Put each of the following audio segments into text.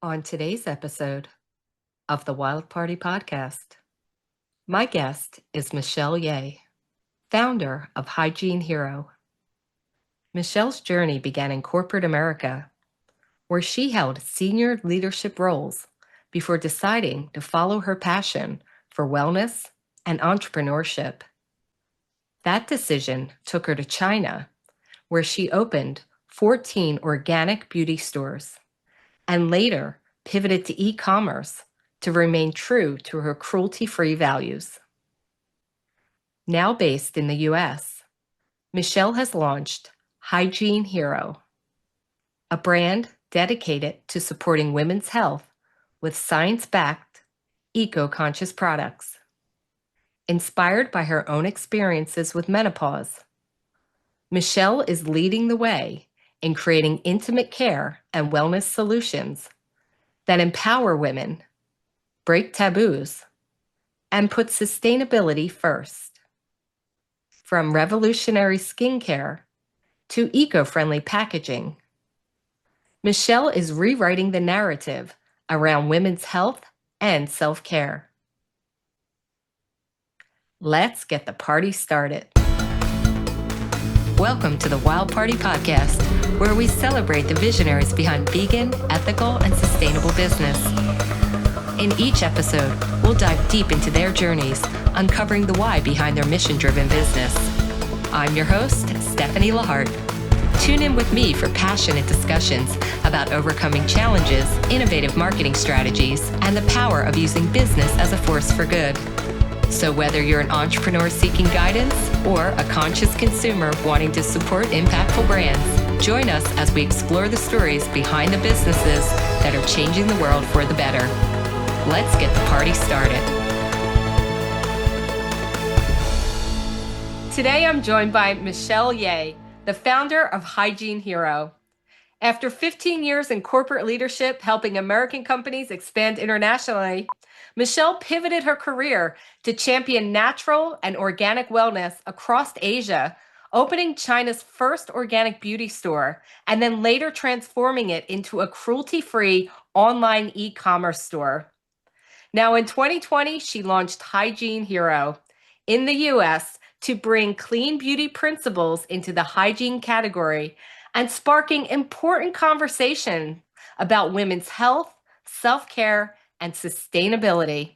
On today's episode of the Wild Party Podcast, my guest is Michelle Ye, founder of Hygiene Hero. Michelle's journey began in corporate America, where she held senior leadership roles before deciding to follow her passion for wellness and entrepreneurship. That decision took her to China, where she opened 14 organic beauty stores and later pivoted to e-commerce to remain true to her cruelty-free values. Now based in the US, Michelle has launched Hygiene Hero, a brand dedicated to supporting women's health with science-backed, eco-conscious products. Inspired by her own experiences with menopause, Michelle is leading the way in creating intimate care and wellness solutions that empower women, break taboos, and put sustainability first. From revolutionary skincare to eco-friendly packaging, Michelle is rewriting the narrative around women's health and self-care. Let's get the party started. Welcome to the Wild Party Podcast, where we celebrate the visionaries behind vegan, ethical, and sustainable business. In each episode, we'll dive deep into their journeys, uncovering the why behind their mission-driven business. I'm your host, Stephanie Lahart. Tune in with me for passionate discussions about overcoming challenges, innovative marketing strategies, and the power of using business as a force for good. So whether you're an entrepreneur seeking guidance or a conscious consumer wanting to support impactful brands, join us as we explore the stories behind the businesses that are changing the world for the better. Let's get the party started. Today I'm joined by Michelle Ye, the founder of Hygiene Hero. After 15 years in corporate leadership helping American companies expand internationally, Michelle pivoted her career to champion natural and organic wellness across Asia, opening China's first organic beauty store, and then later transforming it into a cruelty-free online e-commerce store. Now in 2020, she launched Hygiene Hero in the US to bring clean beauty principles into the hygiene category and sparking important conversation about women's health, self-care, and sustainability.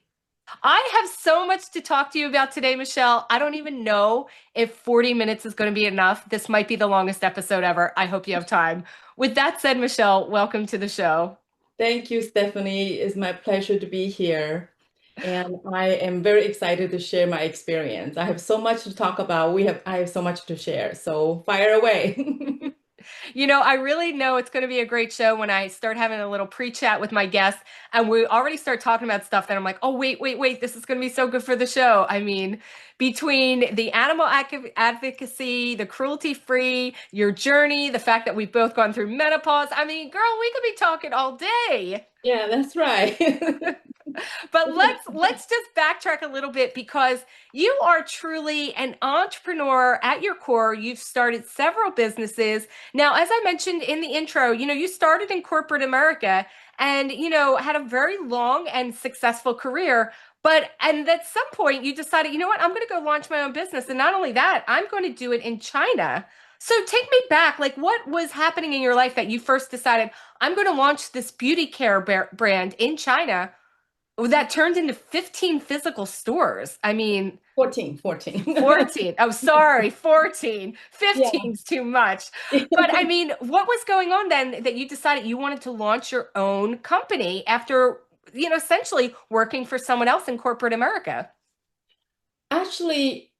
I have so much to talk to you about today, Michelle. I don't even know if 40 minutes is going to be enough. This might be the longest episode ever. I hope you have time. With that said, Michelle, welcome to the show. Thank you, Stephanie. It's my pleasure to be here. And I am very excited to share my experience. I have so much to talk about. I have so much to share. So fire away. I really know it's going to be a great show when I start having a little pre-chat with my guests and we already start talking about stuff that I'm like, oh, wait, this is going to be so good for the show. I mean, between the animal advocacy, the cruelty-free, your journey, the fact that we've both gone through menopause. I mean, girl, we could be talking all day. Yeah, that's right. But let's just backtrack a little bit because you are truly an entrepreneur at your core. You've started several businesses. Now, as I mentioned in the intro, you started in corporate America and, had a very long and successful career. And at some point you decided, you know what, I'm going to go launch my own business. And not only that, I'm going to do it in China. So take me back, like what was happening in your life that you first decided, I'm going to launch this beauty care brand in China that turned into 15 physical stores. I mean, 14. 14. Oh, sorry, 14. Yeah. 15's too much. But I mean, what was going on then that you decided you wanted to launch your own company after, essentially working for someone else in corporate America? Actually,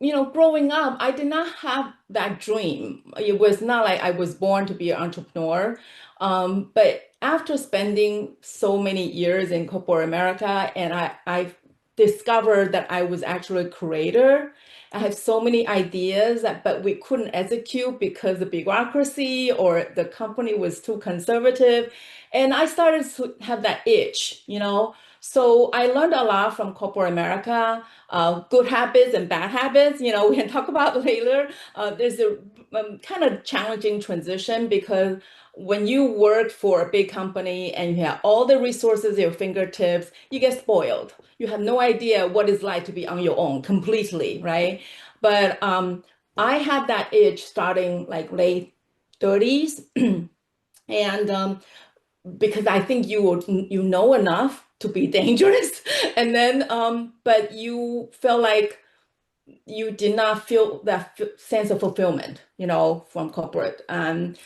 growing up, I did not have that dream. It was not like I was born to be an entrepreneur. But after spending so many years in corporate America, and I discovered that I was actually a creator. I have so many ideas but we couldn't execute because the bureaucracy or the company was too conservative. And I started to have that itch. So I learned a lot from corporate America, good habits and bad habits. We can talk about later. There's a kind of challenging transition because when you work for a big company and you have all the resources at your fingertips, you get spoiled. You have no idea what it's like to be on your own completely, right? But I had that itch starting like late 30s. And because I think you know enough to be dangerous, and then but you feel like you did not feel that sense of fulfillment, from corporate.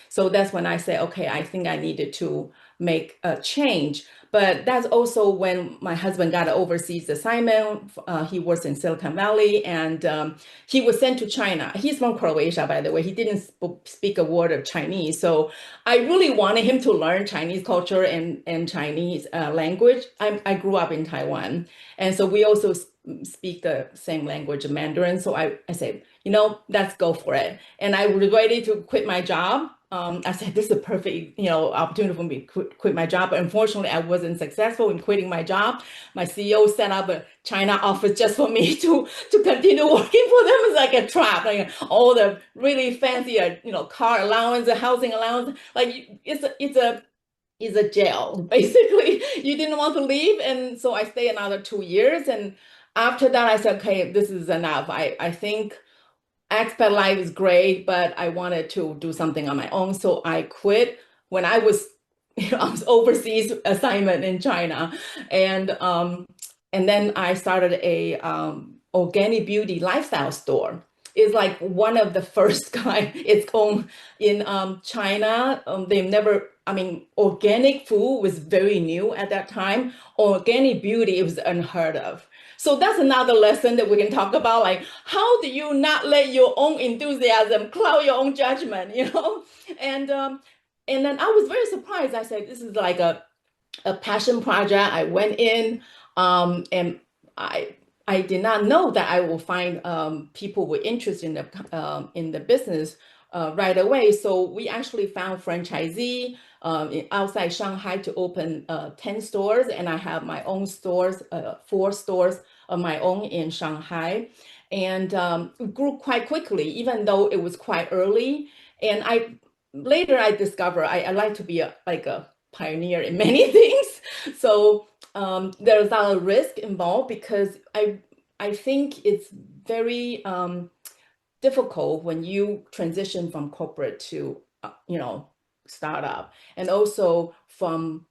So that's when I say, okay, I think I needed to make a change. But that's also when my husband got an overseas assignment. He was in Silicon Valley, and he was sent to China. He's from Croatia, by the way. He didn't speak a word of Chinese. So I really wanted him to learn Chinese culture and Chinese language. I grew up in Taiwan. And so we also speak the same language, Mandarin. So I said, let's go for it. And I was ready to quit my job. I said, this is a perfect, opportunity for me to quit my job. But unfortunately, I wasn't successful in quitting my job. My CEO set up a China office just for me to continue working for them. It's like a trap, like all the really fancy, car allowance, housing allowance. Like it's a jail, basically. You didn't want to leave. And so I stayed another 2 years. And after that, I said, okay, this is enough. I think expat life is great, but I wanted to do something on my own. So I quit when I was, I was overseas assignment in China. And then I started a organic beauty lifestyle store. It's like one of the first kind its own in China. They've never, I mean, organic food was very new at that time. Organic beauty, it was unheard of. So that's another lesson that we can talk about. Like, how do you not let your own enthusiasm cloud your own judgment, And then I was very surprised. I said, this is like a passion project. I went in, and I I did not know that I will find people were interested in the business right away. So we actually found franchisee outside Shanghai to open 10 stores, and I have my own stores, 4 stores of my own in Shanghai, and grew quite quickly, even though it was quite early. And later I discovered I like to be like a pioneer in many things. So there's a lot of risk involved because I think it's very difficult when you transition from corporate to startup, and also from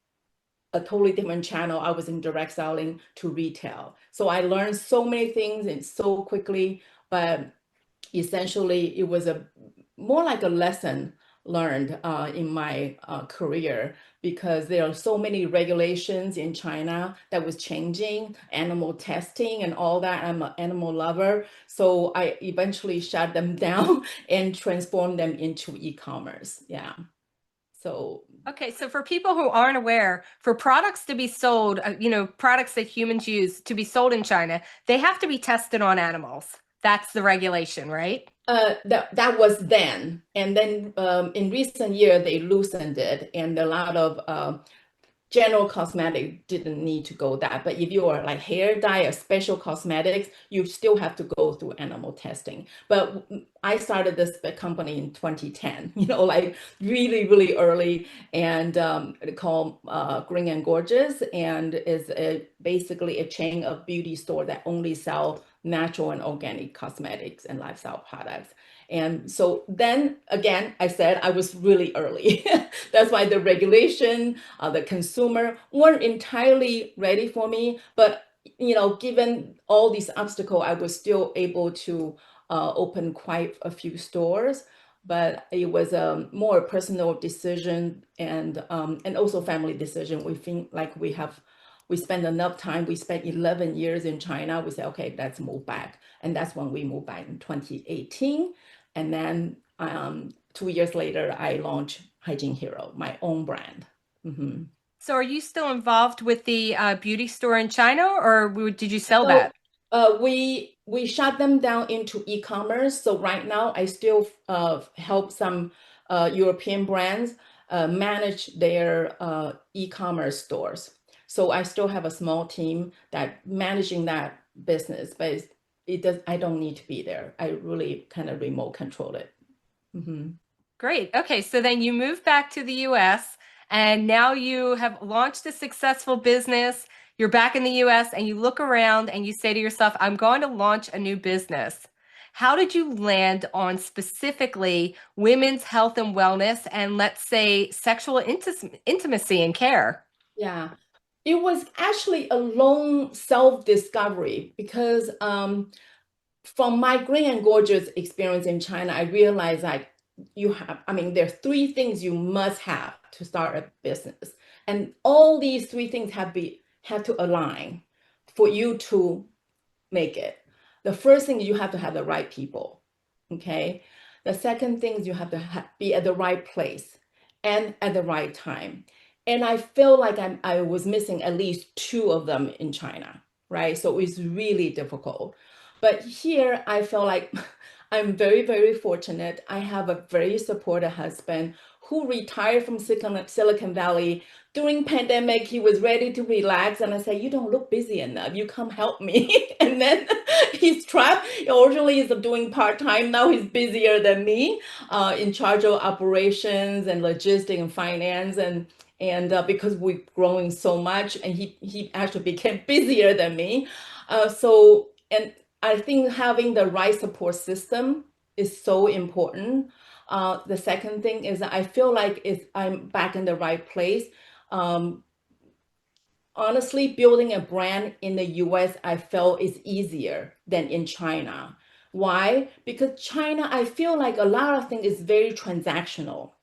a totally different channel. I was in direct selling to retail, so I learned so many things and so quickly. But essentially, it was a more like a lesson learned in my career, because there are so many regulations in China that was changing, animal testing and all that. I'm an animal lover. So I eventually shut them down and transformed them into e-commerce. Yeah. So Okay, so for people who aren't aware, for products to be sold, products that humans use to be sold in China, they have to be tested on animals. That's the regulation, right? that was then, and then in recent year they loosened it, and a lot of general cosmetic didn't need to go that. But if you are like hair dye or special cosmetics, you still have to go through animal testing. But I started this company in 2010, like really, really early, and called Green and Gorgeous, and is basically a chain of beauty store that only sell natural and organic cosmetics and lifestyle products. And so then again, I said I was really early. That's why the regulation, the consumer weren't entirely ready for me. But given all these obstacles, I was still able to open quite a few stores. But it was a more personal decision, and also family decision. We think like we spent enough time. We spent 11 years in China. We said, okay, let's move back. And that's when we moved back in 2018. And then 2 years later, I launched Hygiene Hero, my own brand. Mm-hmm. So are you still involved with the beauty store in China, or did you sell So that? we shut them down into e-commerce. So right now, I still help some European brands manage their e-commerce stores. So I still have a small team that managing that business, but it does, I don't need to be there. I really kind of remote control it. Mhm. Great. Okay, so then you move back to the US and now you have launched a successful business. You're back in the US and you look around and you say to yourself, I'm going to launch a new business. How did you land on specifically women's health and wellness and let's say sexual intimacy and care? Yeah. It was actually a long self-discovery because from my Green and Gorgeous experience in China, I realized like I mean, there are three things you must have to start a business. And all these three things have to align for you to make it. The first thing, you have to have the right people. Okay. The second thing is you have to be at the right place and at the right time. And I feel like I was missing at least two of them in China, right? So it's really difficult. But here I feel like I'm very, very fortunate. I have a very supportive husband who retired from Silicon Valley. During pandemic, he was ready to relax, and I said, "You don't look busy enough. You come help me." And then he's trapped. Originally, he's doing part time. Now he's busier than me, in charge of operations and logistics and finance, and because we're growing so much, and he actually became busier than me. And I think having the right support system is so important. The second thing is that I feel like if I'm back in the right place. Um, Honestly, building a brand in the US, I felt is easier than in China. Why? Because China, I feel like a lot of things is very transactional.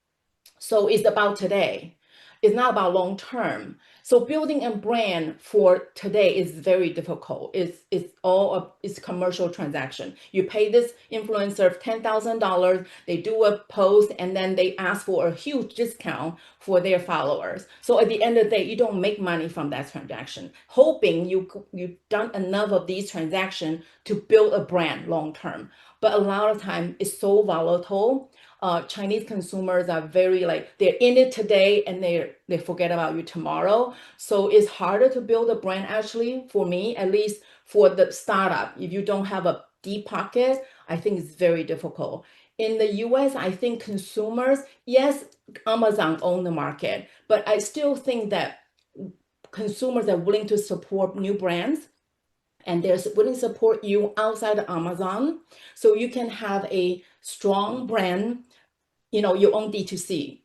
So it's about today. It's not about long term. So building a brand for today is very difficult. It's commercial transaction. You pay this influencer $10,000, they do a post, and then they ask for a huge discount for their followers. So at the end of the day, you don't make money from that transaction. Hoping you've done enough of these transactions to build a brand long term. But a lot of time it's so volatile. Chinese consumers are very like they're in it today and they forget about you tomorrow. So it's harder to build a brand actually for me, at least for the startup. If you don't have a deep pocket, I think it's very difficult. In the US, I think consumers, yes, Amazon own the market, but I still think that consumers are willing to support new brands and they're willing to support you outside of Amazon. So you can have a strong brand, your own D2C.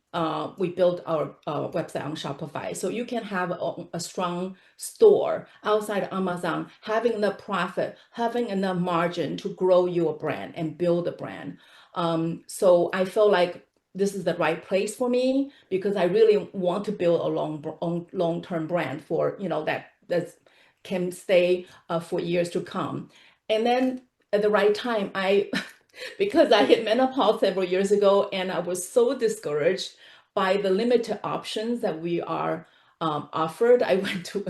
We built our website on Shopify. So you can have a strong store outside Amazon, having the profit, having enough margin to grow your brand and build a brand. So I feel like this is the right place for me because I really want to build a long-term brand for, that can stay for years to come. And then at the right time, because I hit menopause several years ago and I was so discouraged by the limited options that we are offered. I went to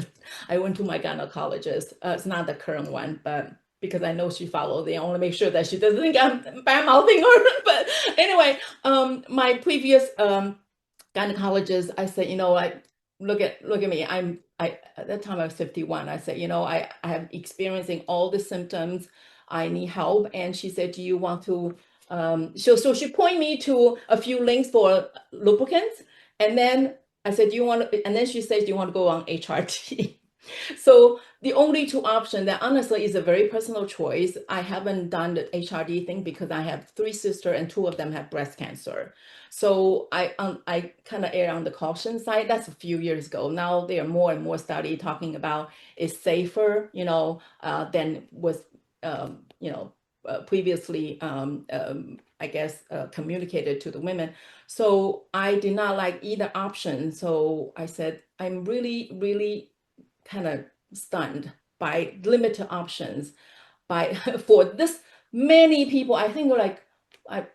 my gynecologist. It's not the current one, but because I know she follows, I want to make sure that she doesn't think I'm bad mouthing her. But anyway, my previous gynecologist, I said, like, look at me. I at that time I was 51. I said, I have experiencing all the symptoms. I need help. And she said, do you want to so she pointed me to a few links for lubricants. And then I said, do you want to, and then she said, do you want to go on HRT? So the only two options that honestly is a very personal choice. I haven't done the HRD thing because I have three sisters and two of them have breast cancer. So I kind of err on the caution side. That's a few years ago. Now there are more and more study talking about it's safer, than was, previously, I guess, communicated to the women. So I did not like either option. So I said, I'm really, really kind of stunned by limited options by for this many people. I think like I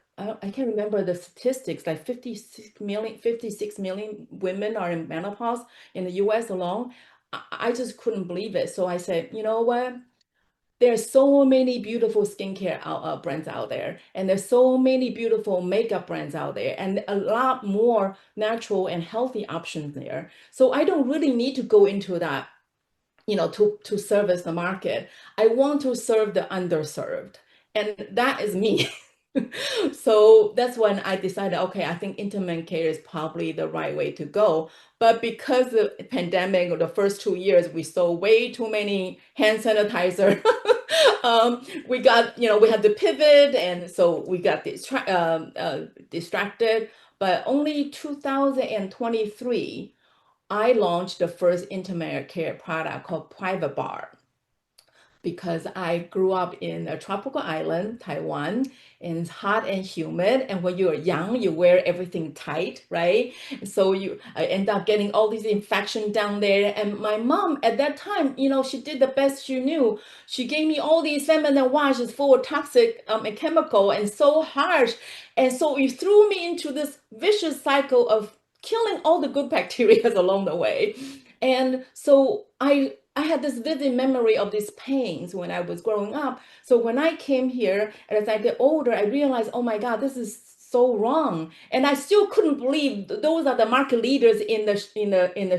can't remember the statistics, like 56 million women are in menopause in the US alone. I just couldn't believe it. So I said, you know what? there's so many beautiful skincare brands out there, and there's so many beautiful makeup brands out there, and a lot more natural and healthy options there. So I don't really need to go into that, to service the market. I want to serve the underserved, and that is me. So that's when I decided, okay, I think intimate care is probably the right way to go. But because of the pandemic, or the first 2 years, we sold way too many hand sanitizer. We had to pivot, and so we got distracted. But only 2023, I launched the first intimate care product called Private Bar, because I grew up in a tropical island, Taiwan, and it's hot and humid. And when you're young, you wear everything tight, right? So you end up getting all these infections down there. And my mom at that time, she did the best she knew. She gave me all these feminine washes full of toxic and chemical and so harsh. And so it threw me into this vicious cycle of killing all the good bacteria along the way. And so I had this vivid memory of these pains when I was growing up. So when I came here, and as I get older, I realized, oh my God, this is so wrong. And I still couldn't believe those are the market leaders in the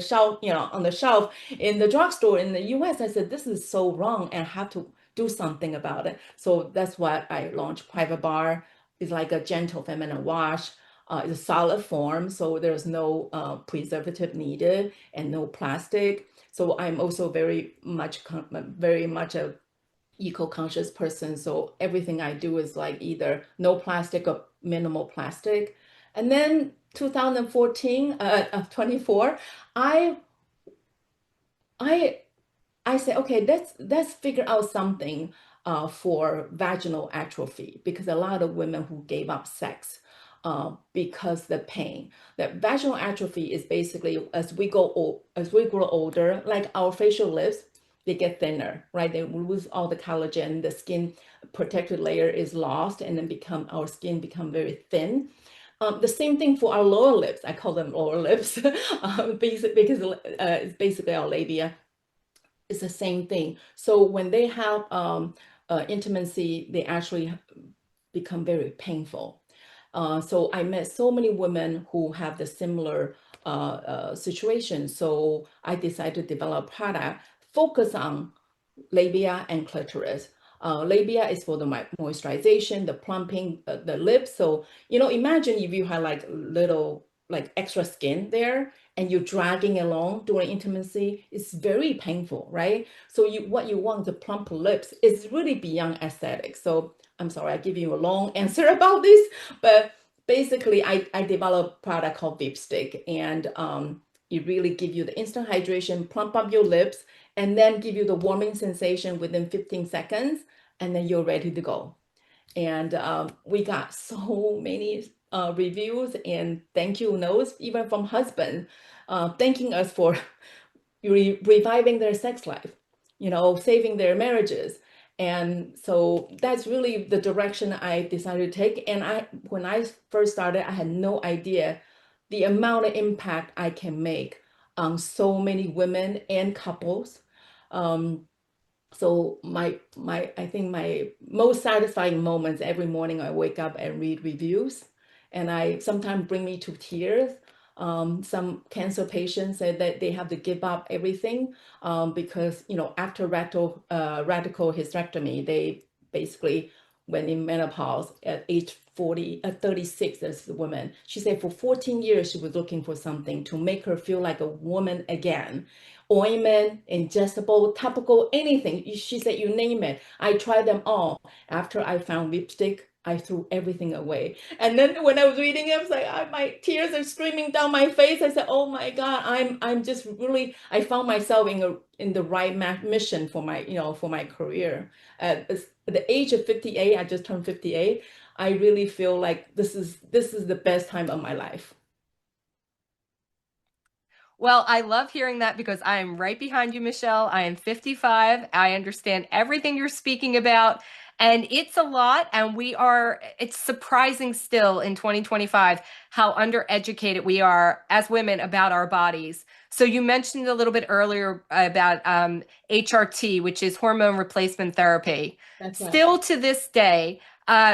shelf, on the shelf in the drugstore in the US. I said, this is so wrong, and I have to do something about it. So that's why I launched Private Bar. It's like a gentle feminine wash. It's a solid form, so there's no preservative needed and no plastic. So I'm also very much a eco-conscious person. So everything I do is like either no plastic or minimal plastic. And then 2014, 24, I I I said, okay, let's figure out something for vaginal atrophy, because a lot of women who gave up sex because the pain. That vaginal atrophy is basically, as we grow older, like our facial lips, they get thinner, right? They lose all the collagen, the skin protective layer is lost, and then our skin become very thin. The same thing for our lower lips. I call them lower lips, because it's basically our labia. It's the same thing. So when they have intimacy, they actually become very painful. So I met so many women who have the similar situation. So I decided to develop a product focus on labia and clitoris. Labia is for the moisturization, the plumping, the lips. So, imagine if you had like little, like extra skin there, and you're dragging along during intimacy, it's very painful, right? So what you want, the plump lips, is really beyond aesthetics. So I'm sorry, I give you a long answer about this, but basically I developed a product called Vip Stick, and it really give you the instant hydration, plump up your lips, and then give you the warming sensation within 15 seconds, and then you're ready to go. And we got so many reviews and thank you notes, even from husbands, thanking us for reviving their sex life, saving their marriages. And so that's really the direction I decided to take. And when I first started, I had no idea the amount of impact I can make on so many women and couples. Um, so I think my most satisfying moments every morning, I wake up and read reviews, and I sometimes bring me to tears. Some cancer patients said that they have to give up everything because after radical hysterectomy, they basically went in menopause at age 40, 36 as a woman. She said for 14 years she was looking for something to make her feel like a woman again. Ointment, ingestible, topical, anything. She said, you name it. I tried them all. After I found lipstick, I threw everything away. And then when I was reading it, I was like, my tears are streaming down my face. I said, oh my God, I'm just really, I found myself in the right mission for my career. At the age of 58, I just turned 58. I really feel like this is the best time of my life. Well, I love hearing that because I am right behind you, Michelle. I am 55. I understand everything you're speaking about. And it's a lot, and it's surprising still in 2025 how undereducated we are as women about our bodies. So you mentioned a little bit earlier about HRT, which is hormone replacement therapy. That's right. Still to this day,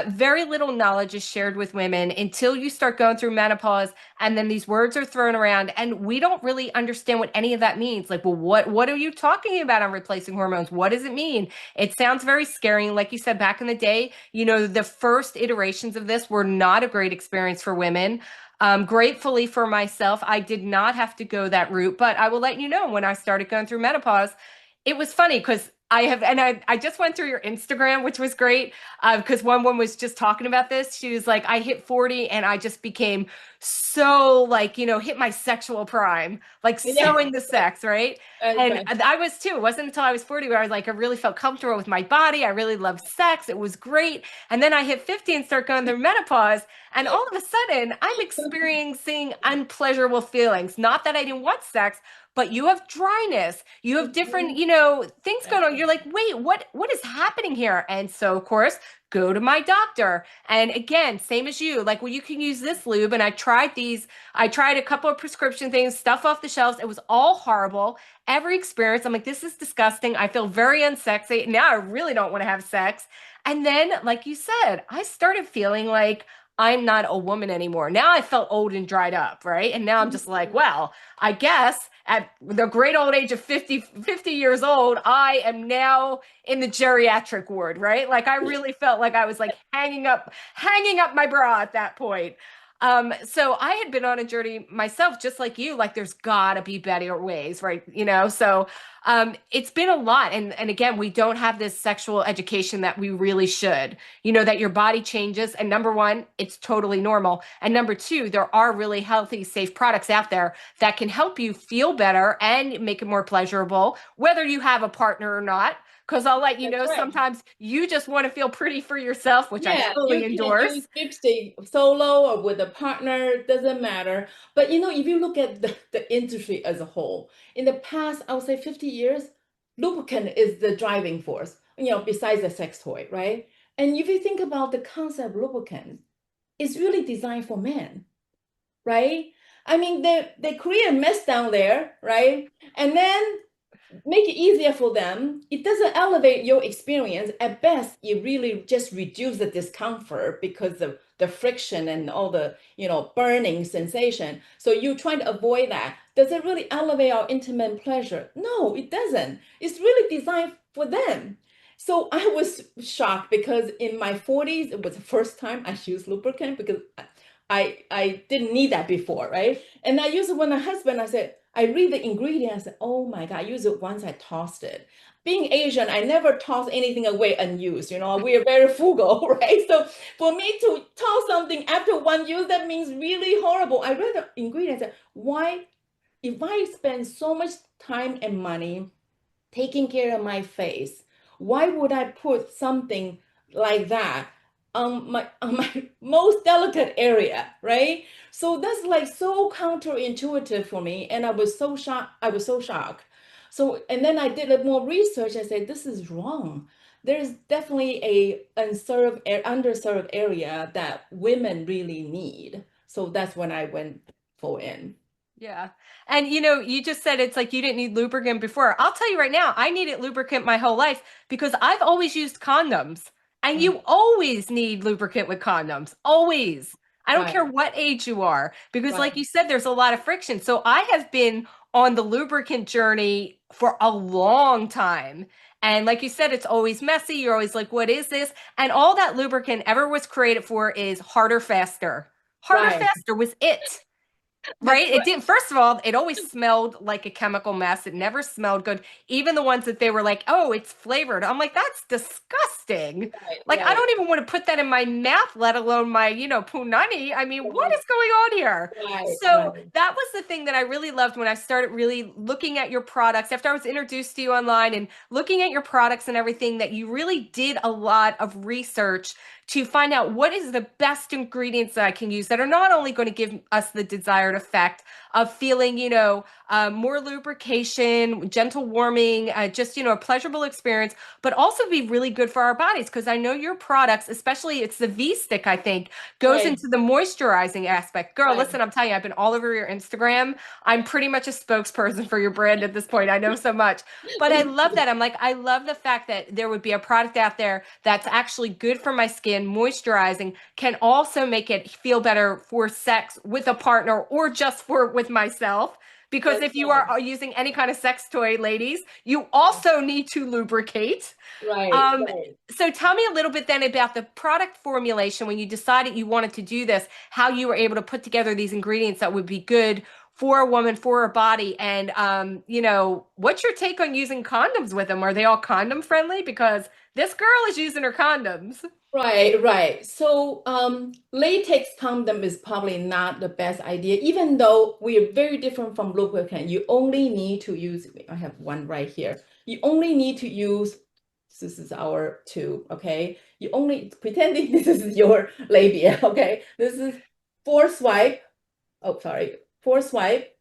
very little knowledge is shared with women until you start going through menopause, and then these words are thrown around, and we don't really understand what any of that means. Like, well, what are you talking about on replacing hormones? What does it mean? It sounds very scary. And like you said, back in the day, the first iterations of this were not a great experience for women. Gratefully for myself, I did not have to go that route, but I will let you know when I started going through menopause, it was funny because I just went through your Instagram, which was great. Because one woman was just talking about this. She was like, I hit 40 and I just became so like, hit my sexual prime, like Yeah, so into sex, right? that's And right. I was too. It wasn't until I was 40 where I was like, I really felt comfortable with my body. I really loved sex. It was great. And then I hit 50 and start going through menopause. And all of a sudden, I'm experiencing unpleasurable feelings. Not that I didn't want sex, but you have dryness. You have different, things That's going on. You're like, wait, what is happening here? And so, of course, go to my doctor. And again, same as you, like, well, you can use this lube. And I tried a couple of prescription things, stuff off the shelves. It was all horrible. Every experience, I'm like, this is disgusting. I feel very unsexy. Now I really don't want to have sex. And then, like you said, I started feeling like I'm not a woman anymore. Now I felt old and dried up, right? And now I'm just like, well, I guess at the great old age of 50 years old, I am now in the geriatric ward, right? Like I really felt like I was like hanging up my bra at that point. So I had been on a journey myself, just like you, like there's gotta be better ways, right? So it's been a lot. And again, we don't have this sexual education that we really should, that your body changes. And number one, it's totally normal. And number two, there are really healthy, safe products out there that can help you feel better and make it more pleasurable, whether you have a partner or not. Because I'll let you that's know, right. sometimes you just want to feel pretty for yourself, which I Yeah, fully you can use endorse. lipstick solo or with a partner, doesn't matter. But if you look at the industry as a whole, in the past, I would say 50 years, lubricant is the driving force, besides the sex toy, right? And if you think about the concept of lubricant, it's really designed for men, right? I mean, they create a mess down there, right? And then make it easier for them. It doesn't elevate your experience. At best, it really just reduces the discomfort because of the friction and all the, burning sensation. So you try to avoid that. Does it really elevate our intimate pleasure? No, it doesn't. It's really designed for them. So I was shocked because in my 40s, it was the first time I used lubricant because I didn't need that before, right? And I used it when my husband, I said, I read the ingredient, I said, oh my God, I used it once, I tossed it. Being Asian, I never toss anything away unused. We are very frugal, right? So for me to toss something after one use, that means really horrible. I read the ingredient, I said, why, if I spend so much time and money taking care of my face, why would I put something like that on my most delicate area, right? So that's like so counterintuitive for me, and I was so shocked. I was so shocked. So and then I did a more research. I said this is wrong. There's definitely a underserved area that women really need. So that's when I went full in. Yeah. And you just said it's like you didn't need lubricant before. I'll tell you right now, I needed lubricant my whole life because I've always used condoms. And Mm, you always need lubricant with condoms. Always. I don't care right, what age you are because right, like you said there's a lot of friction. So I have been on the lubricant journey for a long time. And like you said, it's always messy. You're always like, what is this? And all that lubricant ever was created for is harder, faster. Harder, right. faster was it. That's Right? It right. didn't, first of all, it always smelled like a chemical mess. It never smelled good. Even the ones that they were like, oh, it's flavored. I'm like, that's disgusting. Right, Like, I right, don't even want to put that in my mouth, let alone my, punani. I mean, what right, is going on here? right, So right. that was the thing that I really loved when I started really looking at your products after I was introduced to you online and looking at your products and everything, that you really did a lot of research to find out what is the best ingredients that I can use that are not only going to give us the desired effect, of feeling, more lubrication, gentle warming, just, a pleasurable experience, but also be really good for our bodies. Because I know your products, especially it's the V stick, I think, goes Right, into the moisturizing aspect. Girl, right. listen, I'm telling you, I've been all over your Instagram. I'm pretty much a spokesperson for your brand at this point. I know so much. But I love that. I'm like, I love the fact that there would be a product out there that's actually good for my skin, moisturizing, can also make it feel better for sex with a partner or just for with myself. Because That's if you right. are using any kind of sex toy, ladies, you also need to lubricate. Right, Um, right. so tell me a little bit then about the product formulation when you decided you wanted to do this, how you were able to put together these ingredients that would be good for a woman, for her body, and what's your take on using condoms with them? Are they all condom friendly? Because this girl is using her condoms. Right, right. So, latex condom is probably not the best idea, even though we are very different from lubricant. You only need to use, I have one right here. You only need to use, this is our tube, okay? You only, pretending this is your labia, okay? This is four swipe, oh, sorry, four swipe,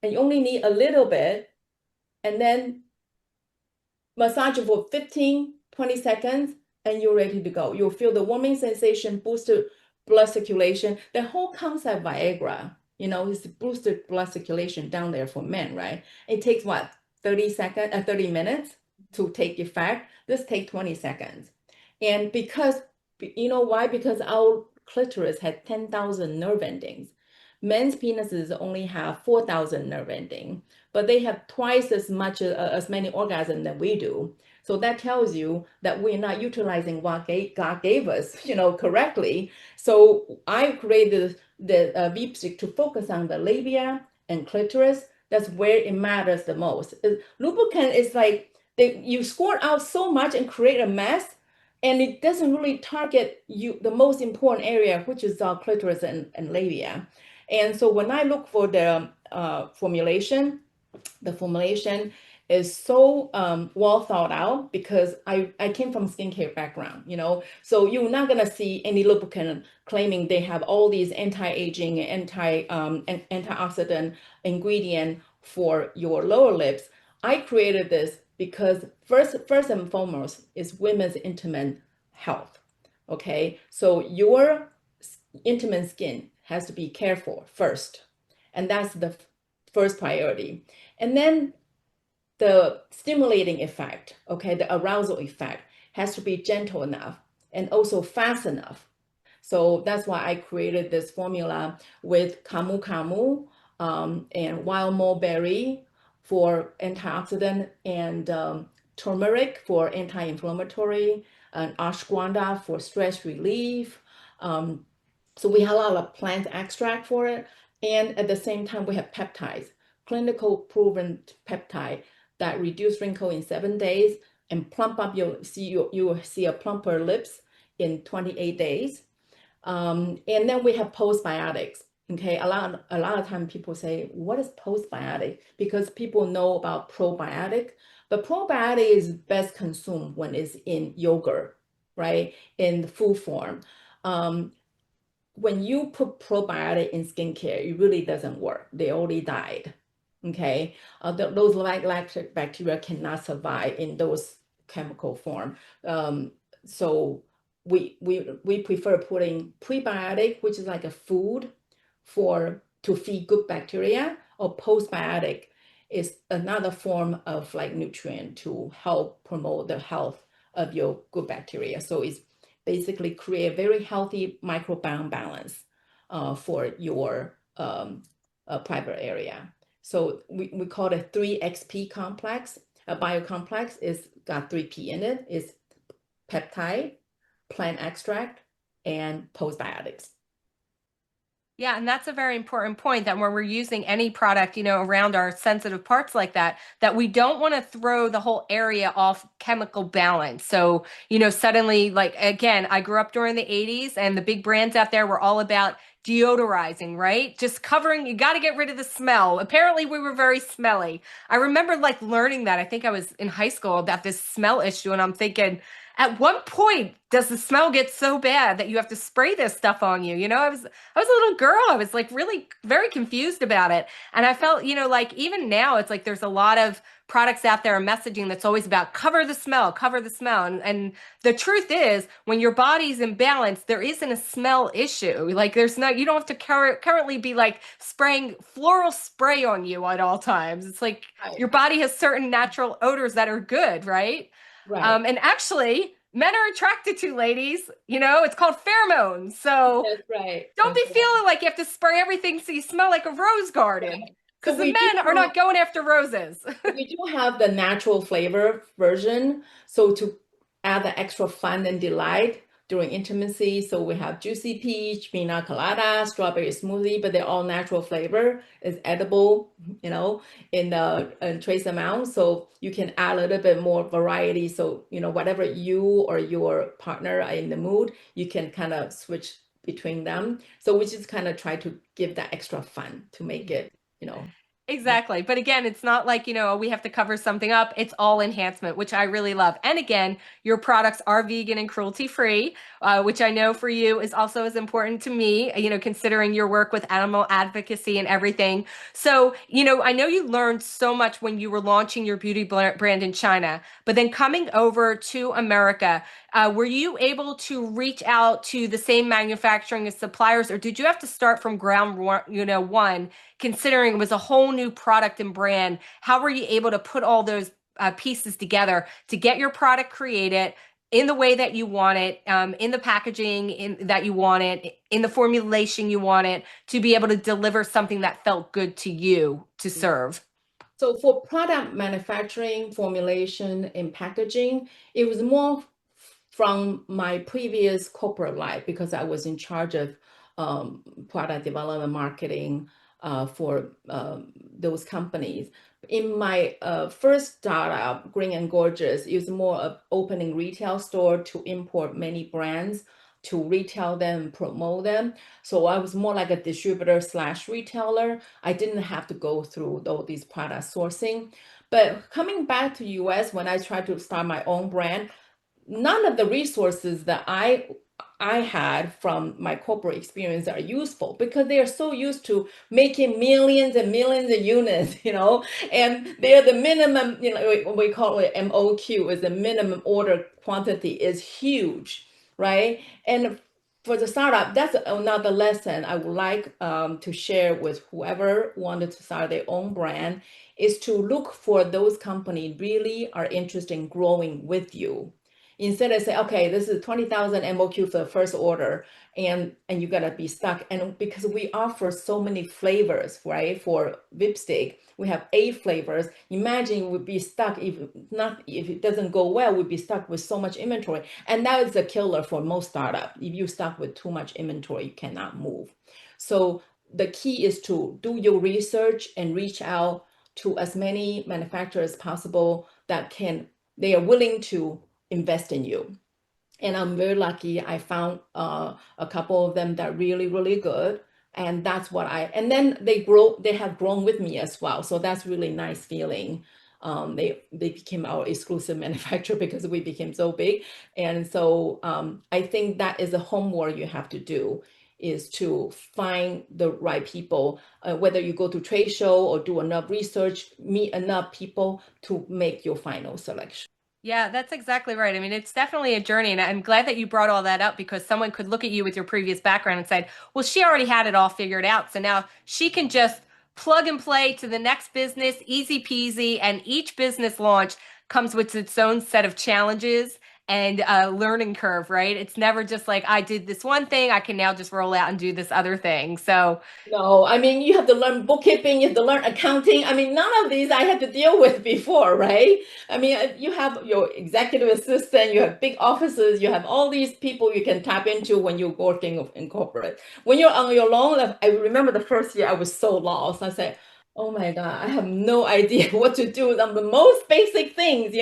and you only need a little bit, and then massage for 15, 20 seconds, and you're ready to go. You'll feel the warming sensation, boosted blood circulation. The whole concept Viagra, is boosted blood circulation down there for men, right? It takes what, 30 minutes to take effect. This takes 20 seconds. And because, you know why? Because our clitoris had 10,000 nerve endings. Men's penises only have 4,000 nerve endings, but they have twice as many orgasms than we do. So that tells you that we're not utilizing what God gave us, correctly. So I created the Veep stick to focus on the labia and clitoris. That's where it matters the most. Lubricant is like you squirt out so much and create a mess, and it doesn't really target you the most important area, which is our clitoris and labia. And so when I look for the formulation, the formulation is so well thought out because I came from skincare background, so you're not gonna see any lubricant claiming they have all these anti-aging, antioxidant ingredient for your lower lips. I created this because first and foremost is women's intimate health. Okay, so your intimate skin has to be cared for first, and that's the first priority. And then the stimulating effect, okay, the arousal effect has to be gentle enough and also fast enough. So that's why I created this formula with camu camu and wild mulberry for antioxidant, and turmeric for anti-inflammatory, and ashwagandha for stress relief. Um, so we have a lot of plant extract for it. And at the same time, we have peptides, clinical proven peptide that reduce wrinkle in 7 days and plump up you will see a plumper lips in 28 days. And then we have postbiotics. Okay, a lot of time people say, what is postbiotic? Because people know about probiotic, but probiotic is best consumed when it's in yogurt, right? In the food form. Um, when you put probiotic in skincare, it really doesn't work. They already died. Okay, those lactic bacteria cannot survive in those chemical form. So we prefer putting prebiotic, which is like a food to feed good bacteria, or postbiotic is another form of like nutrient to help promote the health of your good bacteria. So it's basically create a very healthy microbiome balance for your private area. So we call it 3XP complex. A biocomplex is got 3P in it. It's peptide, plant extract, and postbiotics. Yeah, and that's a very important point that when we're using any product, around our sensitive parts like that, that we don't want to throw the whole area off chemical balance. So, suddenly, like again, I grew up during the 80s and the big brands out there were all about deodorizing, right? Just covering, you got to get rid of the smell. Apparently, we were very smelly. I remember like learning that. I think I was in high school about this smell issue, and I'm thinking, at one point does the smell get so bad that you have to spray this stuff on you? I was a little girl. I was like really very confused about it. And I felt, like even now it's like there's a lot of products out there and messaging that's always about cover the smell, cover the smell. And the truth is, when your body's in balance, there isn't a smell issue. Like there's not, you don't have to currently be like spraying floral spray on you at all times. It's like Right. your body has certain natural odors that are good, right? Right. And actually, men are attracted to ladies. It's called pheromones. So That's right. don't That's be right. feeling like you have to spray everything so you smell like a rose garden. Right. So Because the we do men are have not going after roses. we do have the natural flavor version. So to add the extra fun and delight during intimacy, so we have juicy peach, pina colada, strawberry smoothie, but they're all natural flavor. It's edible, in trace amount. So you can add a little bit more variety. So, whatever you or your partner are in the mood, you can kind of switch between them. So we just kind of try to give that extra fun to make it, you know. Exactly. But again, it's not like, we have to cover something up. It's all enhancement, which I really love. And again, your products are vegan and cruelty free, which I know for you is also as important to me, considering your work with animal advocacy and everything. So, I know you learned so much when you were launching your beauty brand in China, but then coming over to America, were you able to reach out to the same manufacturing as suppliers, or did you have to start from ground one, one? Considering it was a whole new product and brand, how were you able to put all those pieces together to get your product created in the way that you want it, in the packaging that you want it, in the formulation you want it, to be able to deliver something that felt good to you to serve? So for product manufacturing, formulation, and packaging, it was more from my previous corporate life because I was in charge of product development, marketing for those companies. In my first startup, Green and Gorgeous, it was more of opening retail store to import many brands to retail them, promote them. So I was more like a distributor slash retailer. I didn't have to go through all these product sourcing. But coming back to US, when I tried to start my own brand, none of the resources that I had from my corporate experience are useful because they are so used to making millions and millions of units, and they're the minimum, we call it MOQ, is the minimum order quantity is huge, right? And for the startup, that's another lesson I would like to share with whoever wanted to start their own brand is to look for those companies really are interested in growing with you instead of say, okay, this is 20,000 MOQ for the first order, and you gotta be stuck. And because we offer so many flavors, right? For Vipstick, we have 8 flavors. Imagine we'd be stuck if it doesn't go well, we'd be stuck with so much inventory. And that is a killer for most startup. If you're stuck with too much inventory, you cannot move. So the key is to do your research and reach out to as many manufacturers as possible they are willing to invest in you. And I'm very lucky. I found a couple of them that really, really good. And that's and then they have grown with me as well. So that's really nice feeling. They became our exclusive manufacturer because we became so big. And so I think that is the homework you have to do is to find the right people, whether you go to trade show or do enough research, meet enough people to make your final selection. Yeah, that's exactly right. I mean, it's definitely a journey, and I'm glad that you brought all that up because someone could look at you with your previous background and say, well, she already had it all figured out. So now she can just plug and play to the next business, easy peasy. And each business launch comes with its own set of challenges and a learning curve, right? It's never just like, I did this one thing, I can now just roll out and do this other thing. So, No, I mean, you have to learn bookkeeping, you have to learn accounting. I mean, none of these I had to deal with before, right? I mean, you have your executive assistant, you have big offices, you have all these people you can tap into when you're working in corporate. When you're on your own, I remember the first year I was so lost. I said, oh my God, I have no idea what to do on the most basic things.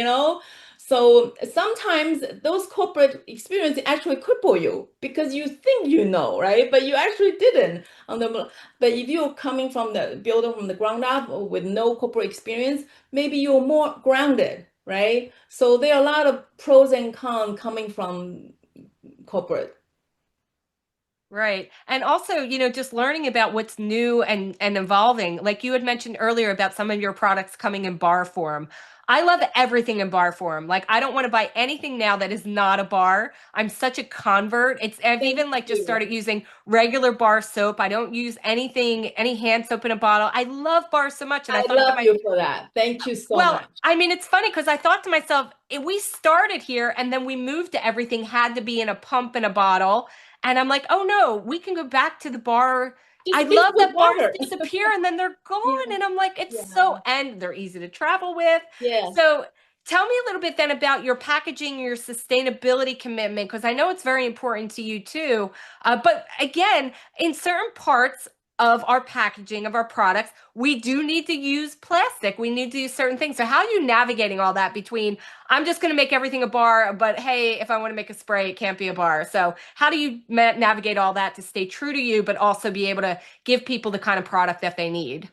So sometimes those corporate experience actually cripple you because you think you know, right? But you actually didn't. But if you're coming from the building from the ground up with no corporate experience, maybe you're more grounded, right? So there are a lot of pros and cons coming from corporate. Right. And also, just learning about what's new and evolving. Like you had mentioned earlier about some of your products coming in bar form. I love everything in bar form. Like I don't want to buy anything now that is not a bar. I'm such a convert. I've Thank even like just you. started using regular bar soap. I don't use any hand soap in a bottle. I love bars so much. And I I thought to love myself, you for that. Thank you so well, much. I mean, it's funny because I thought to myself, we started here and then we moved to everything had to be in a pump in a bottle. And I'm like, oh no, we can go back to the bar. I Just mix love with that bars water. disappear and then they're Yeah, gone. And I'm like, it's so, yeah, and they're easy to travel with. yeah. So tell me a little bit then about your packaging, your sustainability commitment, because I know it's very important to you too. But again, in certain parts of our packaging of our products, we do need to use plastic. We need to use certain things. So how are you navigating all that between I'm just going to make everything a bar, but hey, if I want to make a spray, it can't be a bar. So how do you navigate all that to stay true to you, but also be able to give people the kind of product that they need?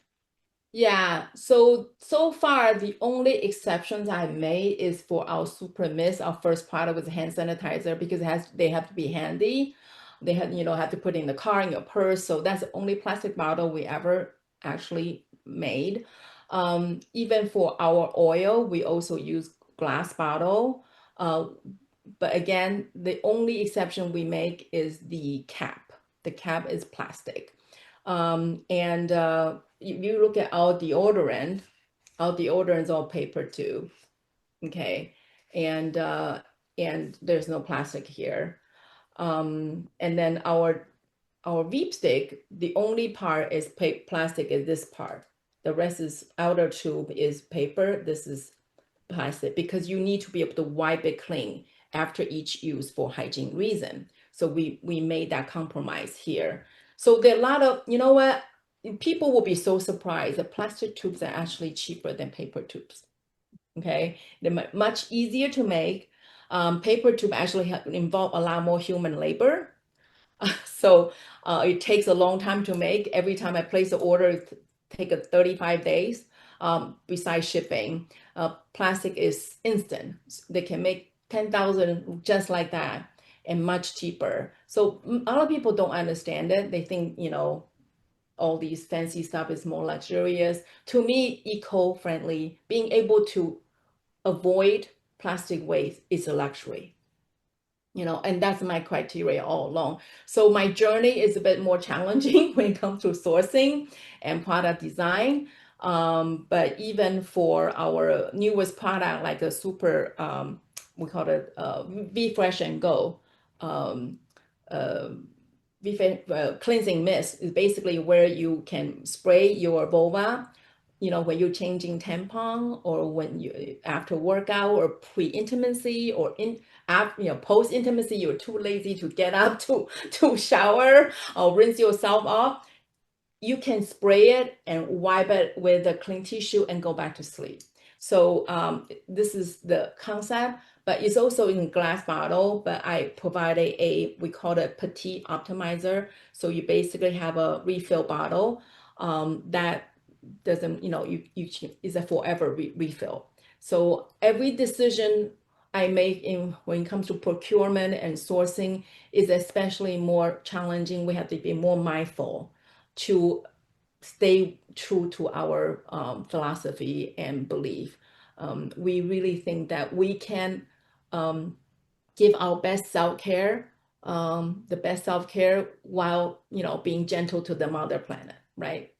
Yeah, so far the only exceptions I made is for our Super Mist. Our first product was hand sanitizer because they have to be handy. They have to put in the car in your purse. So that's the only plastic bottle we ever actually made. Even for our oil, we also use glass bottle. Uh, but again, the only exception we make is the cap. The cap is plastic. And if you look at our deodorant's all paper too. Okay. And there's no plastic here. And then our Veep stick, the only part is plastic is this part. The rest is outer tube is paper. This is plastic because you need to be able to wipe it clean after each use for hygiene reason. So we made that compromise here. So there are a lot of, you know what, people will be so surprised that plastic tubes are actually cheaper than paper tubes. Okay, they're much easier to make. Paper tube actually involve a lot more human labor. So it takes a long time to make. Every time I place an order, it take 35 days. Besides shipping, plastic is instant. They can make 10,000 just like that and much cheaper. So a lot of people don't understand it. They think, all these fancy stuff is more luxurious. To me, eco-friendly, being able to avoid plastic waste is a luxury, and that's my criteria all along. So my journey is a bit more challenging when it comes to sourcing and product design. But even for our newest product, like a super, we call it Be Fresh and Go. Um, uh, Cleansing mist is basically where you can spray your vulva, when you're changing tampon or when you after workout or pre-intimacy or in after, post intimacy, you're too lazy to get up to shower or rinse yourself off. You can spray it and wipe it with a clean tissue and go back to sleep. So this is the concept, but it's also in glass bottle. But I provided we call it petite optimizer. So you basically have a refill bottle that doesn't, is a forever refill. So every decision I make when it comes to procurement and sourcing is especially more challenging. We have to be more mindful to stay true to our philosophy and belief. We really think that we can um, give our best self-care, the best self-care while, being gentle to the mother planet, right?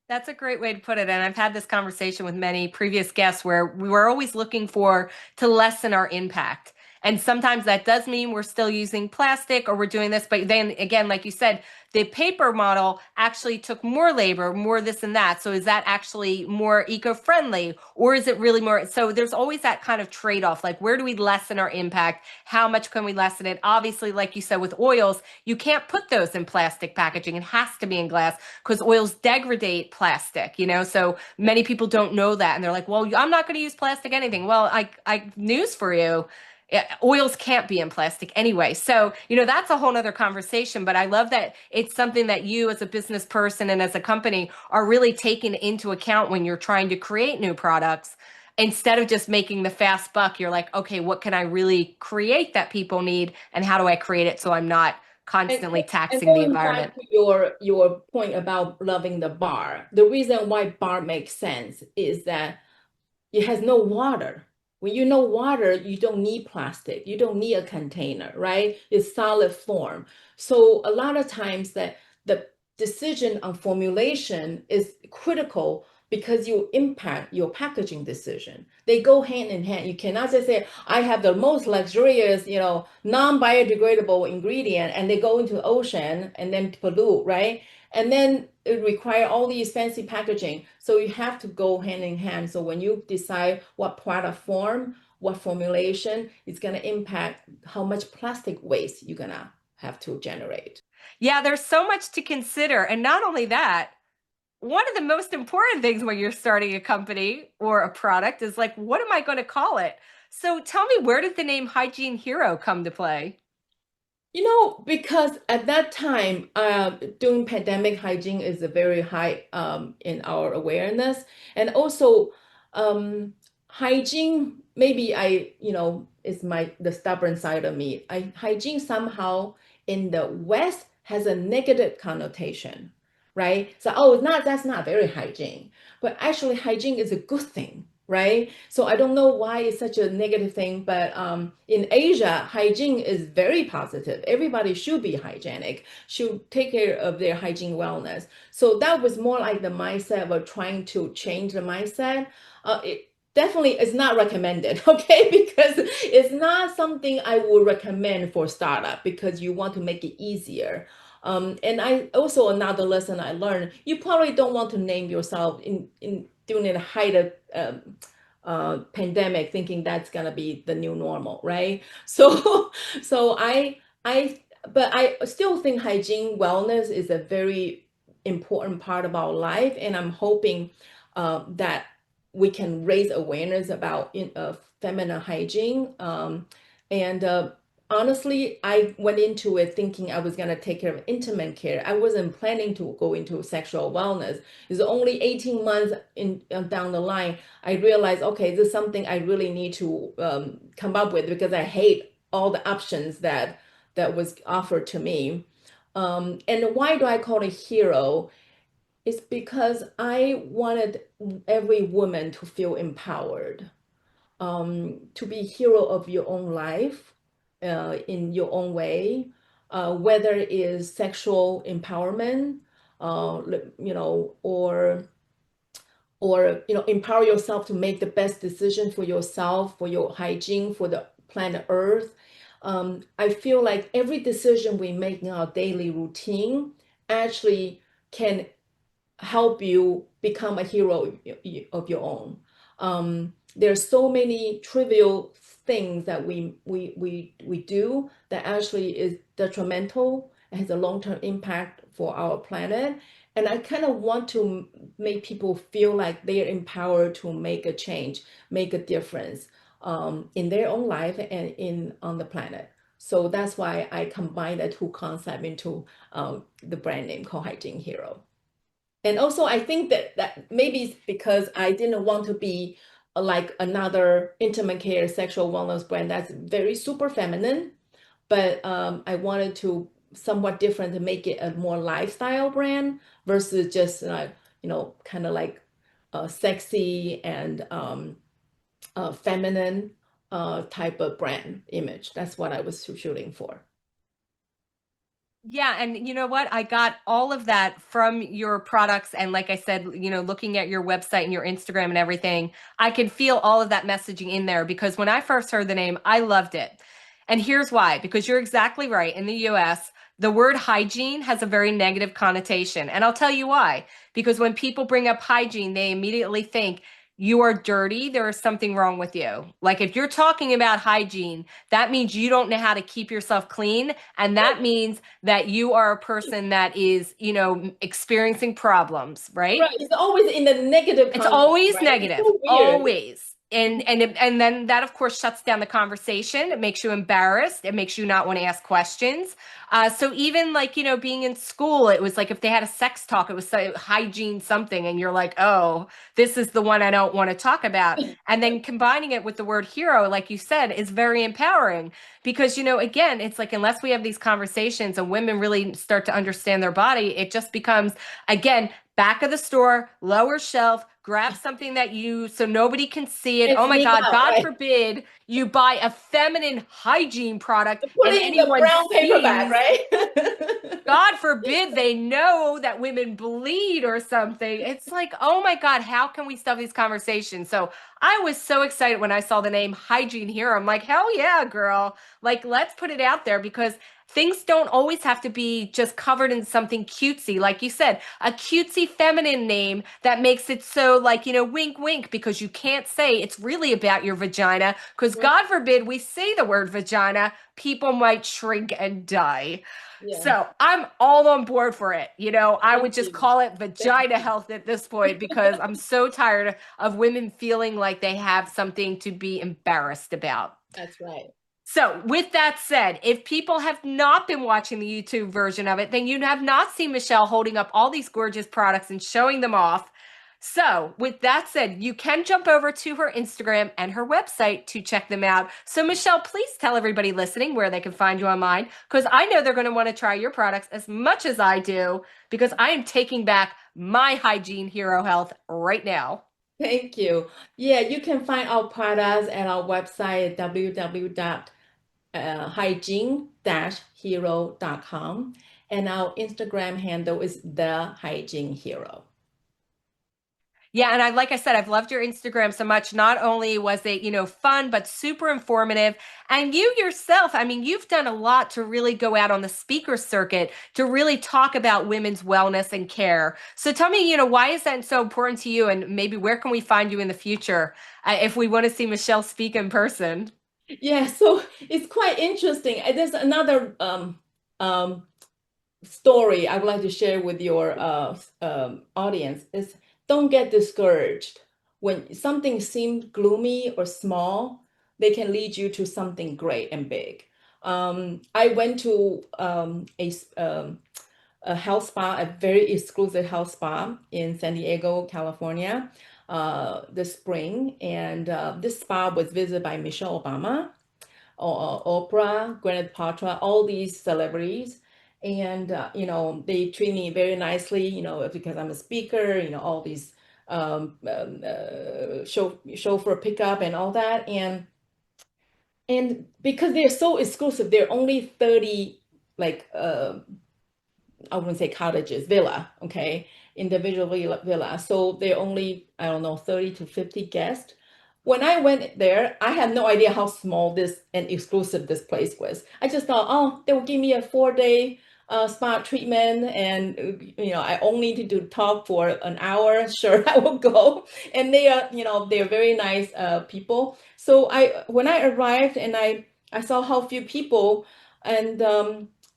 That's a great way to put it. And I've had this conversation with many previous guests where we were always looking for to lessen our impact. And sometimes that does mean we're still using plastic or we're doing this. But then again, like you said, the paper model actually took more labor, more this and that. So is that actually more eco-friendly or is it really more? So there's always that kind of trade-off. Like where do we lessen our impact? How much can we lessen it? Obviously, like you said, with oils, you can't put those in plastic packaging. It has to be in glass because oils degrade plastic, so many people don't know that and they're like, well, I'm not going to use plastic anything. Well, I news for you. Oils can't be in plastic anyway. So, that's a whole nother conversation, but I love that it's something that you as a business person and as a company are really taking into account when you're trying to create new products. instead of just making the fast buck, you're like, okay, what can I really create that people need? And how do I create it so I'm not And, constantly and taxing the going back environment? to your point about loving the bar, the reason why bar makes sense is that it has no water. When you know water, you don't need plastic. You don't need a container, right? It's solid form. So a lot of times that the decision on formulation is critical because you impact your packaging decision. They go hand in hand. You cannot just say, I have the most luxurious, non-biodegradable ingredient, and they go into the ocean and then pollute, right? And then it require all these fancy packaging. So you have to go hand in hand. So when you decide what product form, what formulation, it's going to impact how much plastic waste you're going to have to generate. Yeah, there's so much to consider. And not only that, one of the most important things when you're starting a company or a product is like, what am I going to call it? So tell me, where did the name Hygiene Hero come to play? Because at that time, during pandemic, hygiene is a very high in our awareness. And also, hygiene, maybe is the stubborn side of me. Hygiene somehow in the West has a negative connotation, right? So, oh, that's not very hygiene. But actually, hygiene is a good thing, right? So I don't know why it's such a negative thing, but in Asia, hygiene is very positive. Everybody should be hygienic, should take care of their hygiene wellness. So that was more like the mindset of trying to change the mindset. It definitely is not recommended, okay? Because it's not something I would recommend for startup because you want to make it easier. And I also another lesson I learned, you probably don't want to name yourself in during the height of pandemic, thinking that's gonna be the new normal, right? So, so but I still think hygiene wellness is a very important part of our life, and I'm hoping that we can raise awareness about feminine hygiene. And honestly, I went into it thinking I was going to take care of intimate care. I wasn't planning to go into sexual wellness. It's only 18 months down the line, I realized, okay, this is something I really need to come up with because I hate all the options that was offered to me. And why do I call it hero? It's because I wanted every woman to feel empowered, to be hero of your own life in your own way, whether it is sexual empowerment, uh, or empower yourself to make the best decision for yourself, for your hygiene, for the planet Earth. I feel like every decision we make in our daily routine actually can help you become a hero of your own. There's so many trivial things that we do that actually is detrimental and has a long-term impact for our planet. And I kind of want to make people feel like they're empowered to make a change, make a difference in their own life and in on the planet. So that's why I combine the two concepts into the brand name called Hygiene Hero. And also, I think that maybe it's because I didn't want to be like another intimate care sexual wellness brand that's very super feminine, but I wanted to somewhat different to make it a more lifestyle brand versus just kind of like sexy and feminine type of brand image. That's what I was shooting for. Yeah, and you know what? I got all of that from your products. And like I said, looking at your website and your Instagram and everything, I could feel all of that messaging in there because when I first heard the name, I loved it. And here's why, because you're exactly right. In the US, the word hygiene has a very negative connotation. And I'll tell you why. Because when people bring up hygiene, they immediately think you are dirty, there is something wrong with you. Like if you're talking about hygiene, that means you don't know how to keep yourself clean. And that means that you are a person that is, experiencing problems, right? Right. It's always in the negative It's context, always right? It's negative, so weird. always. And then that of course shuts down the conversation. It makes you embarrassed. It makes you not want to ask questions. So even like being in school, it was like if they had a sex talk, it was hygiene something, and you're like, oh, this is the one I don't want to talk about. And then combining it with the word hero, like you said, is very empowering because again, it's like unless we have these conversations and women really start to understand their body, it just becomes again back of the store, lower shelf, grab something that so nobody can see it. And Oh my sneak God, out, God right? forbid you buy a feminine hygiene product Put and it in the anyone brown paper bag, sees, right? God forbid they know that women bleed or something. It's like, oh my God, how can we stop these conversations? So I was so excited when I saw the name Hygiene Hero. I'm like, hell yeah, girl. Like, let's put it out there because things don't always have to be just covered in something cutesy. Like you said, a cutesy feminine name that makes it so, like, wink, wink, because you can't say it's really about your vagina. Because Right. God forbid we say the word vagina, people might shrink and die. Yeah. So I'm all on board for it. I Thank would just you. call it Thank vagina you. health at this point because I'm so tired of women feeling like they have something to be embarrassed about. That's right. So, with that said, if people have not been watching the YouTube version of it, then you have not seen Michelle holding up all these gorgeous products and showing them off. So, with that said, you can jump over to her Instagram and her website to check them out. So, Michelle, please tell everybody listening where they can find you online because I know they're going to want to try your products as much as I do because I am taking back my Hygiene Hero Health right now. Thank you. Yeah, you can find our products at our website www.hygiene-hero.com, and our Instagram handle is the Hygiene Hero. Yeah, and like I said, I've loved your Instagram so much. Not only was it, fun, but super informative. And you yourself, I mean, you've done a lot to really go out on the speaker circuit to really talk about women's wellness and care. So tell me, why is that so important to you? And maybe where can we find you in the future if we want to see Michelle speak in person? Yeah, so it's quite interesting. There's another story I would like to share with your audience is don't get discouraged. When something seems gloomy or small, they can lead you to something great and big. I went to a health spa, a very exclusive health spa in San Diego, California, this spring. And this spa was visited by Michelle Obama, Oprah, Gwyneth Paltrow, all these celebrities. And, they treat me very nicely, because I'm a speaker, all these chauffeur pickup and all that. And because they're so exclusive, they're only 30 like I wouldn't say cottages, villa, okay, individual villa. So they're only, I don't know, 30 to 50 guests. When I went there, I had no idea how small this and exclusive this place was. I just thought, oh, they will give me a 4-day spa treatment, and I only need to talk for an hour. Sure, I will go. And they are, they're very nice people. So when I arrived and I saw how few people, and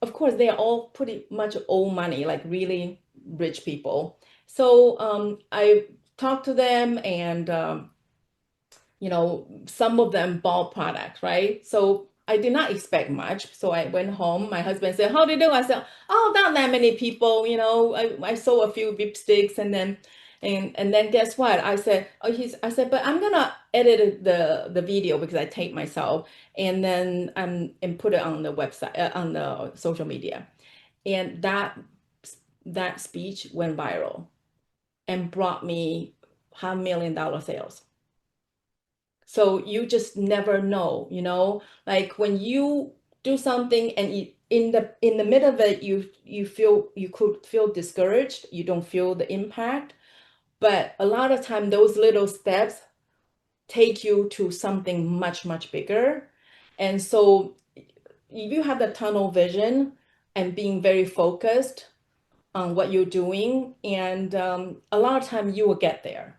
of course, they are all pretty much old money, like really rich people. So I talked to them, and some of them bought products, right? So I did not expect much. So I went home. My husband said, "How do you do?" I said, "Oh, not that many people. I sold a few lipsticks, and then guess what? I said, oh, I said, but I'm gonna edit the video because I tape myself, and then and put it on the website, on the social media, and that speech went viral and brought me $500,000 sales. So you just never know, like when you do something and in the middle of it, you could feel discouraged, you don't feel the impact, but a lot of time those little steps take you to something much, much bigger. And so if you have the tunnel vision and being very focused on what you're doing, and a lot of time you will get there.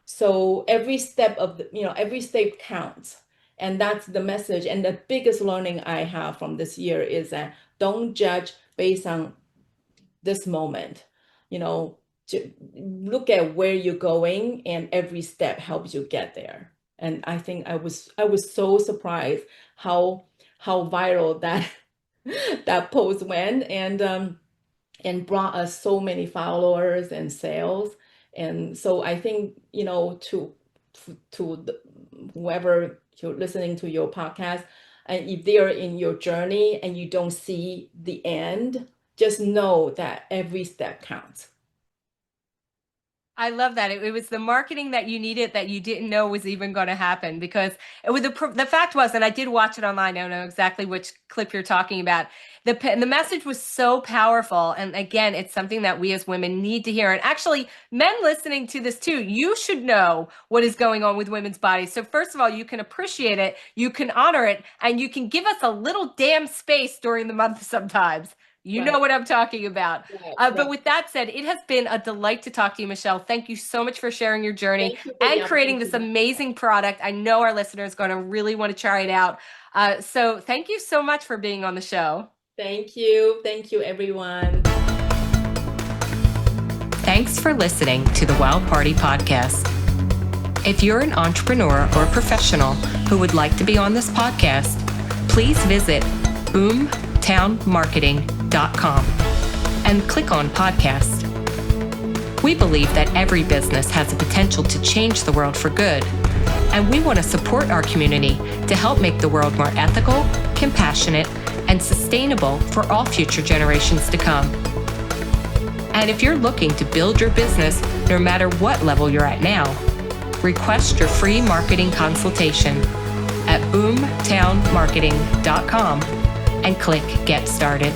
So every step counts, and that's the message. And the biggest learning I have from this year is that don't judge based on this moment. You know, look at where you're going, and every step helps you get there. And I think I was so surprised how viral that that post went, and brought us so many followers and sales. And so I think, whoever you're listening to your podcast, and if they're in your journey and you don't see the end, just know that every step counts. I love that. It was the marketing that you needed that you didn't know was even going to happen, because it was the fact was, and I did watch it online. I don't know exactly which clip you're talking about. The message was so powerful. And again, it's something that we as women need to hear. And actually, men listening to this too, you should know what is going on with women's bodies. So first of all, you can appreciate it, you can honor it, and you can give us a little damn space during the month sometimes. You know Right. what I'm talking about. Right. But Right. with that said, it has been a delight to talk to you, Michelle. Thank you so much for sharing your journey Thank you for the and creating this opportunity. amazing product. I know our listeners are going to really want to try it out. So thank you so much for being on the show. Thank you. Thank you, everyone. Thanks for listening to the Wild Party Podcast. If you're an entrepreneur or professional who would like to be on this podcast, please visit boomtownmarketing.com and click on podcast. We believe that every business has the potential to change the world for good, and we want to support our community to help make the world more ethical, compassionate, and sustainable for all future generations to come. And if you're looking to build your business, no matter what level you're at now, request your free marketing consultation at boomtownmarketing.com and click Get Started.